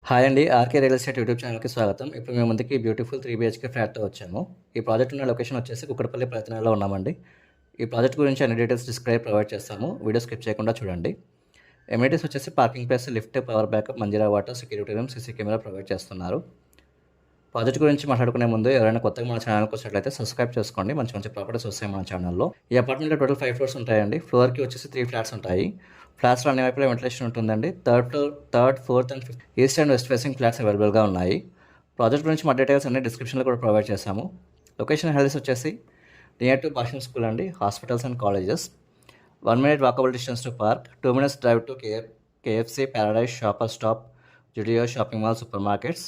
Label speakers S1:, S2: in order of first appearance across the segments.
S1: Hi అండి. RK real estate YouTube ఛానల్‌కి స్వాగతం. ఇప్పుడు మేము ముందుకి బ్యూటిఫుల్ 3 బీహెచ్‌కే ఫ్లాట్‌తో వచ్చాము. ఈ ప్రాజెక్ట్ ఉన్న లొకేషన్ వచ్చేసి కుక్కడపల్లి ప్రయత్నాల్లో ఉన్నామండి. ఈ ప్రాజెక్ట్ గురించి అన్ని డీటెయిల్స్ ప్రొవైడ్ చేస్తాము. వీడియో స్కిప్ చేయకుండా చూడండి. ఎమ్యూనిటీస్ వచ్చేసి parking place, lift, power backup, Manjira water, security room, CC camera provide చేస్తున్నారు. ప్రాజెక్ట్ గురించి మాట్లాడుకునే ముందు ఎవరైనా కొత్తగా మన ఛానల్కి వచ్చినట్లయితే సబ్స్క్రైబ్ చేసుకోండి. మంచి మంచి ప్రాపర్టీస్ వస్తాయి మన ఛానల్లో. ఈ అపార్ట్మెంట్లో టోటల్ 5 ఫ్లోర్స్ ఉంటాయండి. ఫ్లోర్కి వచ్చేసి 3 ఫ్లాట్స్ ఉంటాయి. ఫ్లాట్స్లో అన్ని వైపులా వెంటిలేషన్ ఉంటుందండి. Third, fourth and fifth east and west facing flats అవైలబుల్గా ఉన్నాయి. ప్రాజెక్ట్ గురించి మా డీటెయిల్స్ అన్ని డిస్క్రిప్షన్లో కూడా ప్రొవైడ్ చేశాము. లొకేషన్ హెల్స్ వచ్చేసి నియర్ టు భాషణ్ స్కూల్ అండి, hospitals and colleges. 1 minute walkable distance to park, 2 minutes drive to KFC, Paradise, Shoppers Stop, Zudio, shopping mall, super markets.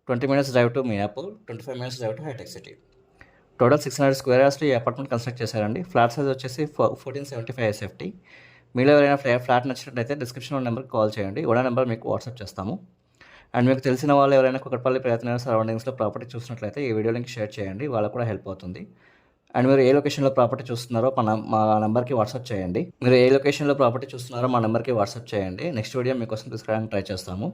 S1: 20 minutes drive to Miyapur, 25 minutes drive to Hitec City. Total 600 square యార్డ్స్లో ఈ apartment construct చేశారండి. Flat size వచ్చేసి 1475 SFT. మీలో ఎవరైనా flat నచ్చినట్లయితే డిస్క్రిప్షన్లో నెంబర్కి call చేయండి. ఓడా నెంబర్ మీకు వాట్సాప్ చేస్తాము. అండ్ మీకు తెలిసిన వాళ్ళు ఎవరైనా కుక్కడపల్లి ప్రయత్నాల సరౌండింగ్స్లో ప్రాపర్టీ చూసినట్లయితే ఈ వీడియో లింక్ షేర్ చేయండి, వాళ్ళకు కూడా హెల్ప్ అవుతుంది. అండ్ మీరు ఏ లొకేషన్లో ప్రాపర్టీ చూస్తున్నారో మా నెంబర్కి వాట్సాప్ చేయండి. నెక్స్ట్ వీడియో మీకోసం తీసుకురావడానికి ట్రై చేస్తాము.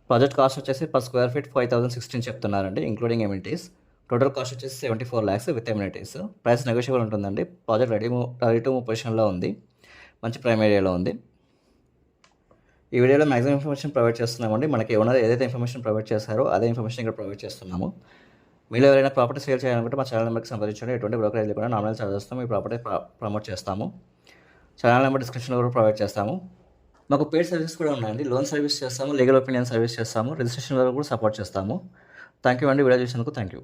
S1: ప్రాజెక్ట్ కాస్ట్ వచ్చేసి పర్ స్క్వేర్ ఫీట్ 5016 చెప్తున్నారండి, ఇంక్లూడింగ్ ఎమ్యూనిటీస్. టోటల్ కాస్ట్ వచ్చేసి 74 lakhs with amenities. Price negotiable ఉంటుందండి. ప్రాజెక్ట్ రెడీ టు మూవ్ పొజిషన్లో ఉంది, మంచి ప్రైమ్ ఏరియాలో ఉంది. ఈ వీడియోలో మ్యాక్సిమం ఇన్ఫర్మేషన్ ప్రొవైడ్ చేస్తున్నామండి. మనకి ఓనర్ ఏదైతే ఇన్ఫర్మేషన్ ప్రొవైడ్ చేశారో అదే ఇన్ఫర్మేషన్ ఇక్కడ ప్రొవైడ్ చేస్తున్నాము. మీరు ఎవరైనా ప్రాపర్టీ సేల్ చేయాలనుకుంటే మా ఛానల్ నెంబర్కి సంప్రదించండి. ఎటువంటి బ్రోకరేజ్ లేకుండా నామినల్ ఛార్జెస్తో మీ ప్రాపర్టీ ప్రమోట్ చేస్తాము. ఛానల్ నెంబర్ డిస్క్రిప్షన్లో కూడా ప్రొవైడ్ చేస్తాము. మాకు పేడ్ సర్వీస్ కూడా ఉన్నాయండి. లోన్ సర్వీస్ చేస్తాము, లీగల్ ఒపీనియన్ సర్వీస్ చేస్తాము, రిజిస్ట్రేషన్ వరకు కూడా సపోర్ట్ చేస్తాము. థ్యాంక్ యూ అండి. వీడియో చూసినందుకు థ్యాంక్ యూ.